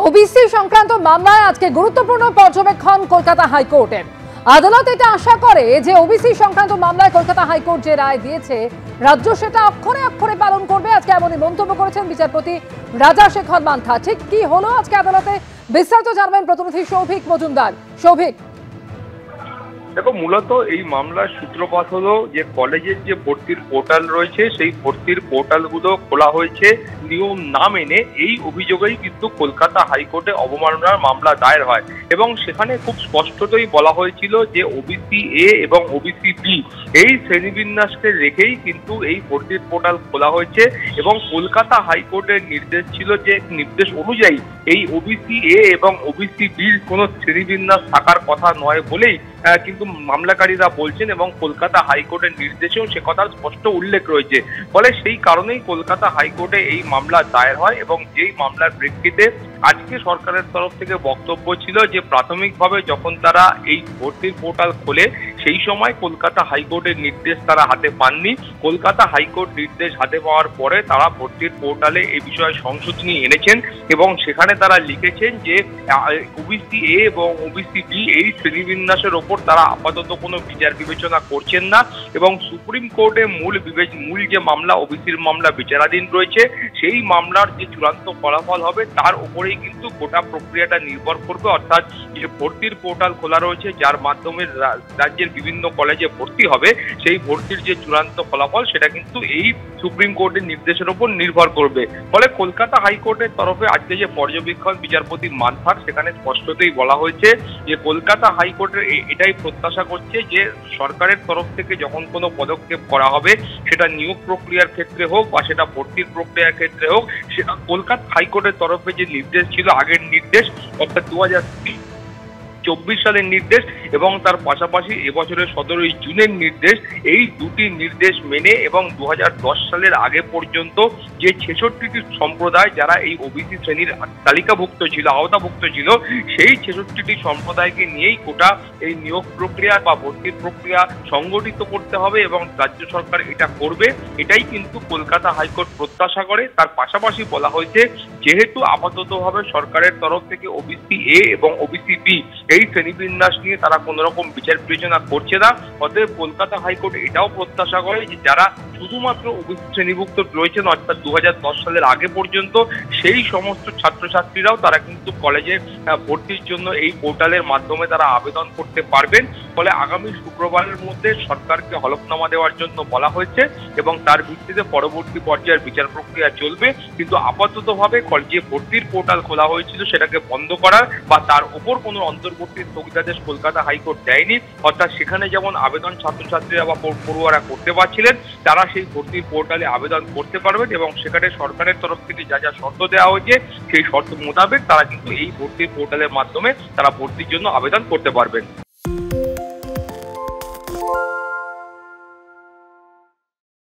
OBC সংক্রান্ত মামলায় আজকে গুরুত্বপূর্ণ পর্যবেক্ষণ কলকাতা হাইকোর্টের। আদালত এটা আশা করে যে ওবিসি সংক্রান্ত মামলায় কলকাতা হাইকোর্ট যে রায় দিয়েছে রাজ্য সেটা অক্ষরে অক্ষরে পালন করবে। আজকে এমনই মন্তব্য করেছেন বিচারপতি রাজাশেখর মান্থা। ঠিক কি হলো আজকে আদালতে, বিস্তারিত জানবেন প্রতিনিধি সৌভিক মজুমদার। সৌভিক, দেখো, মূলত এই মামলার সূত্রপাত হলো যে কলেজের যে ভর্তির পোর্টাল রয়েছে সেই ভর্তির পোর্টালগুলো খোলা হয়েছে নিয়ম না মেনে। এই অভিযোগেই কিন্তু কলকাতা হাইকোর্টে অবমাননার মামলা দায়ের হয় এবং সেখানে খুব স্পষ্টতই বলা হয়েছিল যে ওবিসি এ এবং ওবিসি বি এই শ্রেণীবিন্যাসকে রেখেই কিন্তু এই ভর্তির পোর্টাল খোলা হয়েছে এবং কলকাতা হাইকোর্টের নির্দেশ ছিল যে নির্দেশ অনুযায়ী এই ওবিসি এ এবং ওবিসি বির কোনো শ্রেণীবিন্যাস থাকার কথা নয় বলেই কিন্তু মামলাকারীরা বলছেন এবং কলকাতা হাইকোর্টের নির্দেশেও সে কথার স্পষ্ট উল্লেখ রয়েছে। ফলে সেই কারণেই কলকাতা হাইকোর্টে এই মামলা দায়ের হয় এবং যেই মামলার প্রেক্ষিতে আজকে সরকারের তরফ থেকে বক্তব্য ছিল যে প্রাথমিকভাবে যখন তারা এই ভর্তির পোর্টাল খোলে সেই সময় কলকাতা হাইকোর্টের নির্দেশ তারা হাতে পাননি। কলকাতা হাইকোর্ট নির্দেশ হাতে পাওয়ার পরে তারা ভর্তির পোর্টালে এই বিষয়ে সংশোধনী এনেছেন এবং সেখানে তারা লিখেছেন যে ওবিসি এ এবং ওবিসি বি এই শ্রেণীবিন্যাসের ওপর তারা আপাতত কোনো বিচার বিবেচনা করছেন না এবং সুপ্রিম কোর্টে মূল যে মামলা ওবিসির মামলা বিচারাধীন রয়েছে সেই মামলার যে চূড়ান্ত ফলাফল হবে তার উপরেই কিন্তু গোটা প্রক্রিয়াটা নির্ভর করবে। অর্থাৎ যে ভর্তির পোর্টাল খোলা রয়েছে যার মাধ্যমে রাজ্যের বিভিন্ন কলেজে ভর্তি হবে সেই ভর্তির যে চূড়ান্ত ফলাফল সেটা কিন্তু এই সুপ্রিম কোর্টের নির্দেশের উপর নির্ভর করবে। ফলে কলকাতা হাইকোর্টের তরফে আজকে যে পর্যবেক্ষণ বিচারপতি মান্থার সেখানে স্পষ্টতই বলা হয়েছে যে কলকাতা হাইকোর্টের এটাই প্রত্যাশা করছে যে সরকারের তরফ থেকে যখন কোনো পদক্ষেপ করা হবে সেটা নিয়োগ প্রক্রিয়ার ক্ষেত্রে হোক বা সেটা ভর্তির প্রক্রিয়ার ক্ষেত্রে হোক, সেটা কলকাতা হাইকোর্টের তরফে যে নির্দেশ ছিল আগের নির্দেশ অর্থাৎ 2024 সালের নির্দেশ এবং তার পাশাপাশি এবছরের 17ই জুনের নির্দেশ, এই দুটি নির্দেশ মেনে এবং 2010 সালের আগে পর্যন্ত যে 66টি সম্প্রদায় যারা এই ওবিসি শ্রেণীর তালিকাভুক্ত ছিল, আওতাভুক্ত ছিল, সেই 66টি সম্প্রদায়কে নিয়েই গোটা এই নিয়োগ প্রক্রিয়া বা ভর্তির প্রক্রিয়া সংগঠিত করতে হবে এবং রাজ্য সরকার এটা করবে। এটাই কিন্তু কলকাতা হাইকোর্ট প্রত্যাশা করে। তার পাশাপাশি বলা হয়েছে যেহেতু আপাততভাবে সরকারের তরফ থেকে ওবিসি এ এবং ওবিসি বি এই শ্রেণীবিন্যাস নিয়ে তারা কোনো রকম বিচার বিবেচনা করছে না, অতএব কলকাতা হাইকোর্ট এটাও প্রত্যাশা করে যে যারা শুধুমাত্র ওবিসি শ্রেণীভুক্ত রয়েছেন অর্থাৎ 2010 সালের আগে পর্যন্ত সেই সমস্ত ছাত্রছাত্রীরাও তারা কিন্তু কলেজে ভর্তির জন্য এই পোর্টালের মাধ্যমে তারা আবেদন করতে পারবেন। ফলে আগামী শুক্রবারের মধ্যে সরকারকে হলফনামা দেওয়ার জন্য বলা হয়েছে এবং তার ভিত্তিতে পরবর্তী পর্যায়ের বিচার প্রক্রিয়া চলবে। কিন্তু আপাততভাবে যে ভর্তির পোর্টাল খোলা হয়েছিল সেটাকে বন্ধ করার বা তার উপর কোনো অন্তর্বর্তী স্থগিতাদেশ কলকাতা হাইকোর্ট দেয়নি। অর্থাৎ সেখানে যেমন আবেদন ছাত্রছাত্রীরা বা পড়ুয়ারা করতে পারছিলেন তারা সেই ভর্তির পোর্টালে আবেদন করতে পারবেন এবং সেখানে সরকারের তরফ থেকে যা যা শর্ত দেওয়া হয়েছে সেই শর্ত মোতাবেক তারা কিন্তু এই ভর্তির পোর্টালের মাধ্যমে তারা ভর্তির জন্য আবেদন করতে পারবেন।